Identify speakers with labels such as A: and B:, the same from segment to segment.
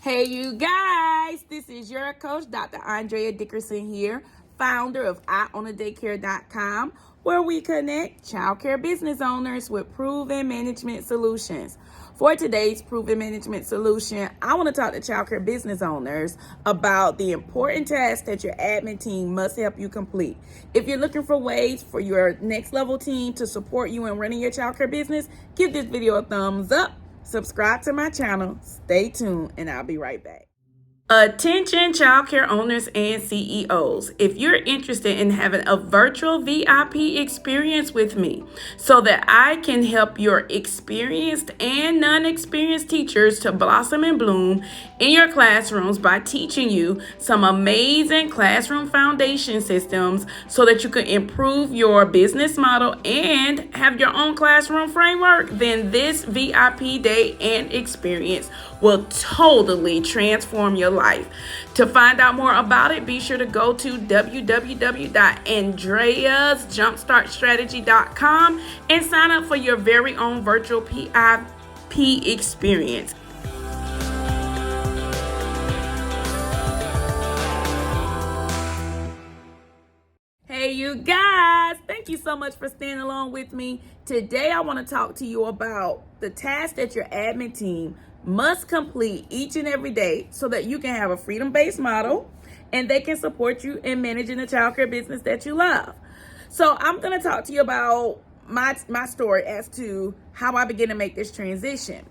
A: Hey, you guys, this is your coach, Dr. Andrea Dickerson here, founder of IOwnADaycare.com, where we connect childcare business owners with proven management solutions. For today's proven management solution, I want to talk to childcare business owners about the important tasks that your admin team must help you complete. If you're looking for ways for your next level team to support you in running your childcare business, give this video a thumbs up. Subscribe to my channel, stay tuned, and I'll be right back. Attention childcare owners and CEOs. If you're interested in having a virtual VIP experience with me so that I can help your experienced and non-experienced teachers to blossom and bloom in your classrooms by teaching you some amazing classroom foundation systems so that you can improve your business model and have your own classroom framework, then this VIP day and experience will totally transform your life. To find out more about it, be sure to go to www.andreasjumpstartstrategy.com and sign up for your very own virtual PIP experience. Hey, you guys, thank you so much for staying along with me. Today, I want to talk to you about the tasks that your admin team must complete each and every day so that you can have a freedom-based model and they can support you in managing the childcare business that you love. So I'm going to talk to you about my story as to how I began to make this transition.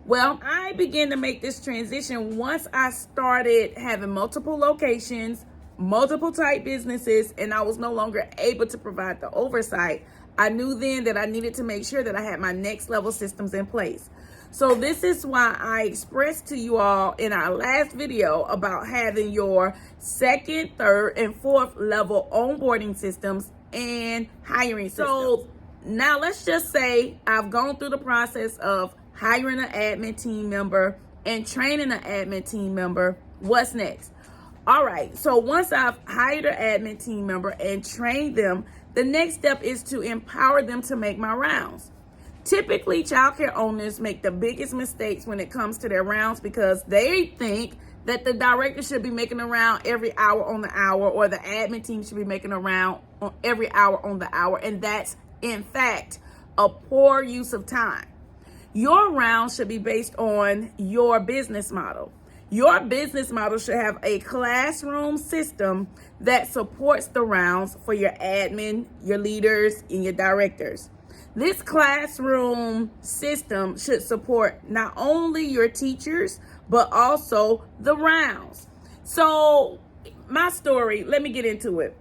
A: Well, I began to make this transition once I started having multiple locations, multiple type businesses, and I was no longer able to provide the oversight. I knew then that I needed to make sure that I had my next level systems in place. So this is why I expressed to you all in our last video about having your second, third, and fourth level onboarding systems and hiring systems. So now let's just say I've gone through the process of hiring an admin team member and training an admin team member. What's next? All right, so once I've hired an admin team member and trained them, the next step is to empower them to make my rounds. Typically, childcare owners make the biggest mistakes when it comes to their rounds because they think that the director should be making a round every hour on the hour, or the admin team should be making a round on every hour on the hour, and that's, in fact, a poor use of time. Your rounds should be based on your business model. Your business model should have a classroom system that supports the rounds for your admin, your leaders, and your directors. This classroom system should support not only your teachers, but also the rounds. So my story, let me get into it.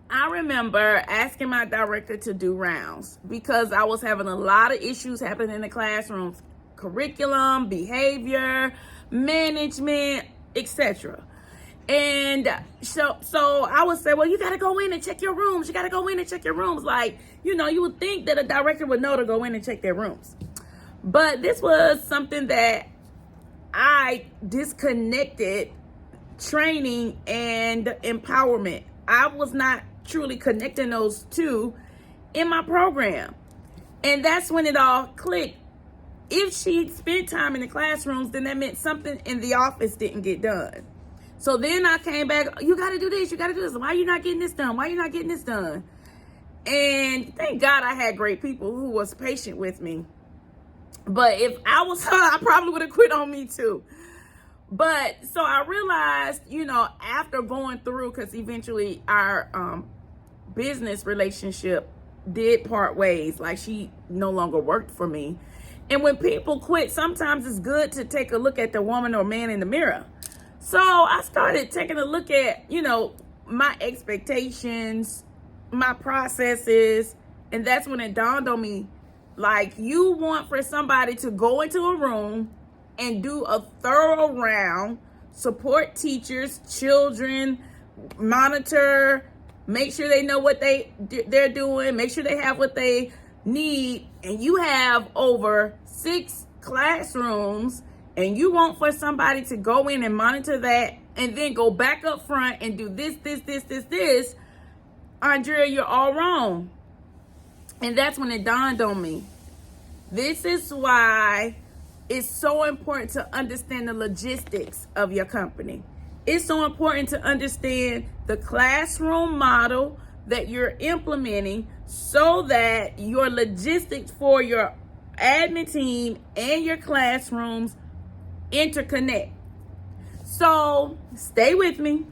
A: I remember asking my director to do rounds because I was having a lot of issues happening in the classrooms: curriculum, behavior, management, etc. And so I would say, well, you got to go in and check your rooms. You got to go in and check your rooms. Like, you know, you would think that a director would know to go in and check their rooms. But this was something that I disconnected training and empowerment. I was not truly connecting those two in my program. And that's when it all clicked. If she spent time in the classrooms, then that meant something in the office didn't get done. So then I came back, you got to do this, you got to do this. Why are you not getting this done? Why are you not getting this done? And thank God I had great people who was patient with me. But if I was her, I probably would have quit on me too. But so I realized, you know, after going through, because eventually our business relationship did part ways, like she no longer worked for me. And when people quit, sometimes it's good to take a look at the woman or man in the mirror. So I started taking a look at, you know, my expectations, my processes, and that's when it dawned on me, like, you want for somebody to go into a room and do a thorough round, support teachers, children, monitor, make sure they know what they're doing, make sure they have what they need, and you have over 6 classrooms, and you want for somebody to go in and monitor that and then go back up front and do this, Andrea, you're all wrong. And that's when it dawned on me. This is why it's so important to understand the logistics of your company. It's so important to understand the classroom model that you're implementing so that your logistics for your admin team and your classrooms interconnect. So stay with me.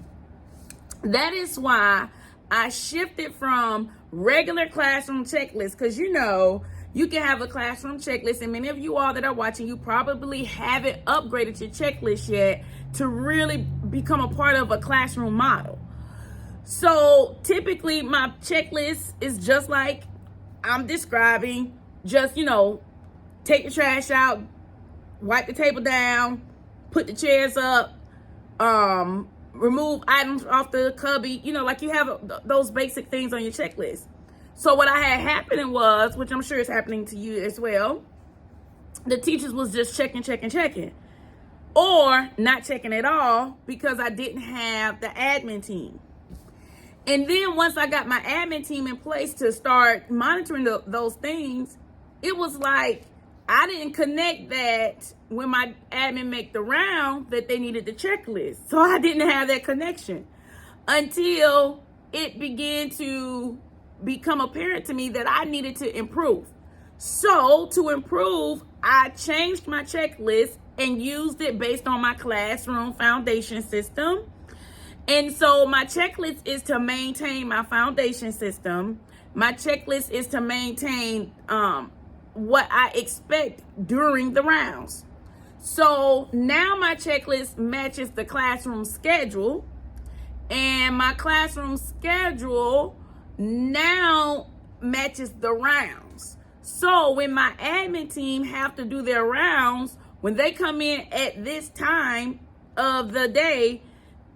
A: That is why I shifted from regular classroom checklists, because you can have a classroom checklist, and many of you all that are watching, you probably haven't upgraded your checklist yet to really become a part of a classroom model. So typically my checklist is just like I'm describing, just, take the trash out, wipe the table down, put the chairs up, remove items off the cubby, like you have those basic things on your checklist. So what I had happening was, which I'm sure is happening to you as well, the teachers was just checking, or not checking at all because I didn't have the admin team. And then once I got my admin team in place to start monitoring those things, it was like I didn't connect that when my admin make the round that they needed the checklist. So I didn't have that connection until it began to become apparent to me that I needed to improve. So to improve, I changed my checklist and used it based on my classroom foundation system. And so my checklist is to maintain my foundation system. My checklist is to maintain what I expect during the rounds. So now my checklist matches the classroom schedule, and my classroom schedule now matches the rounds. So when my admin team have to do their rounds, when they come in at this time of the day,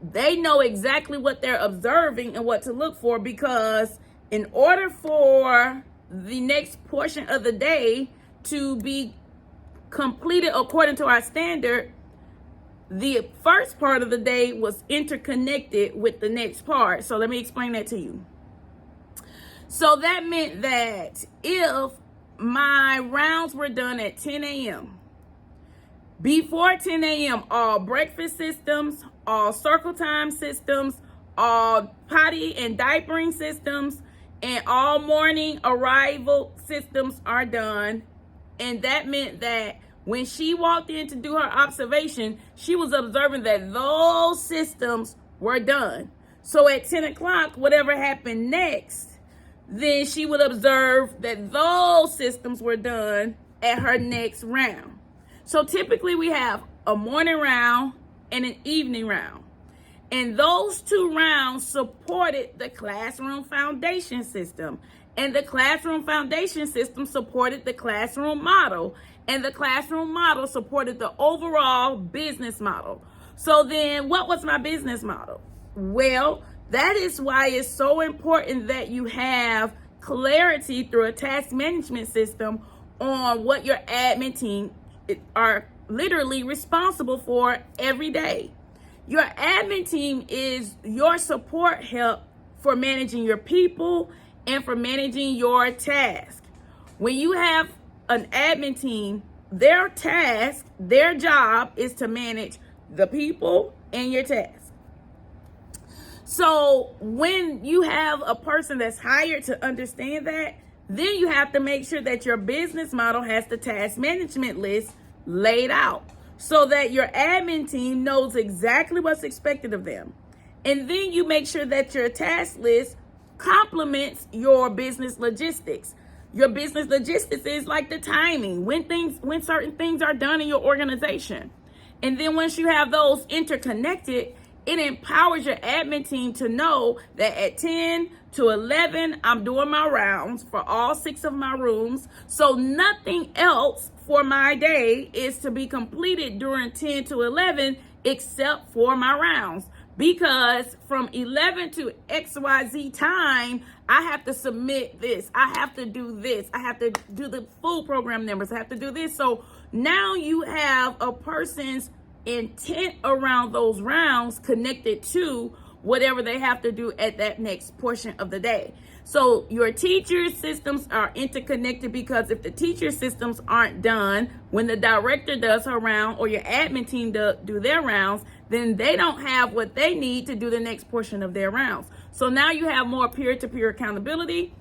A: they know exactly what they're observing and what to look for, because in order for the next portion of the day to be completed according to our standard, the first part of the day was interconnected with the next part. So let me explain that to you. So that meant that if my rounds were done at 10 a.m., before 10 a.m., all breakfast systems, all circle time systems, all potty and diapering systems, and all morning arrival systems are done. And that meant that when she walked in to do her observation, she was observing that those systems were done. So at 10 o'clock, whatever happened next, then she would observe that those systems were done at her next round. So typically we have a morning round and an evening round. And those two rounds supported the classroom foundation system. And the classroom foundation system supported the classroom model. And the classroom model supported the overall business model. So then what was my business model? Well, that is why it's so important that you have clarity through a task management system on what your admin team are literally responsible for every day. Your admin team is your support help for managing your people and for managing your task. When you have an admin team, their task, their job is to manage the people and your task. So when you have a person that's hired to understand that, then you have to make sure that your business model has the task management list laid out so that your admin team knows exactly what's expected of them. And then you make sure that your task list complements your business logistics. Your business logistics is like the timing, when certain things are done in your organization. And then once you have those interconnected, it empowers your admin team to know that at 10 to 11, I'm doing my rounds for all 6 of my rooms. So nothing else for my day is to be completed during 10 to 11 except for my rounds. Because from 11 to XYZ time, I have to submit this. I have to do this. I have to do the full program numbers. I have to do this. So now you have a person's intent around those rounds connected to whatever they have to do at that next portion of the day. So your teacher systems are interconnected, because if the teacher systems aren't done when the director does her round or your admin team do their rounds, then they don't have what they need to do the next portion of their rounds. So now you have more peer-to-peer accountability,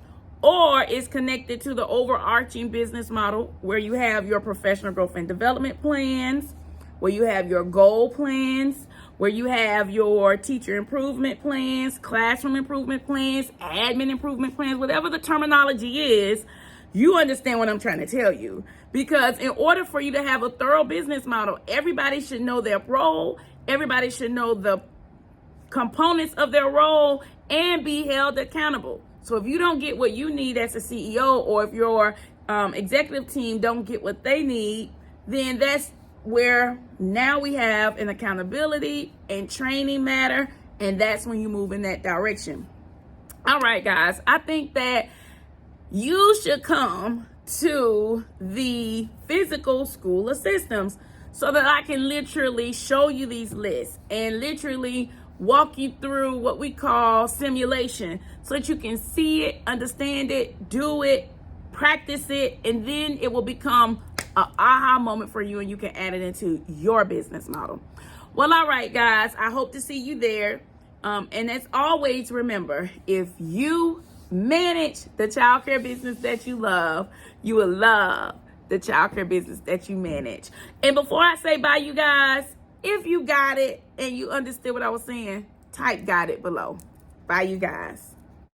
A: or it's connected to the overarching business model where you have your professional growth and development plans, where you have your goal plans, where you have your teacher improvement plans, classroom improvement plans, admin improvement plans, whatever the terminology is. You understand what I'm trying to tell you. Because in order for you to have a thorough business model, everybody should know their role. Everybody should know the components of their role and be held accountable. So if you don't get what you need as a CEO, or if your executive team don't get what they need, then that's where now we have an accountability and training matter, and that's when you move in that direction. All right, guys, I think that you should come to the physical school of systems so that I can literally show you these lists and literally walk you through what we call simulation, so that you can see it, understand it, do it, practice it, and then it will become an aha moment for you, and you can add it into your business model. Well, all right, guys, I hope to see you there. And as always, remember, if you manage the childcare business that you love, you will love the childcare business that you manage. And before I say bye, you guys, if you got it and you understood what I was saying, type "got it" below. Bye, you guys.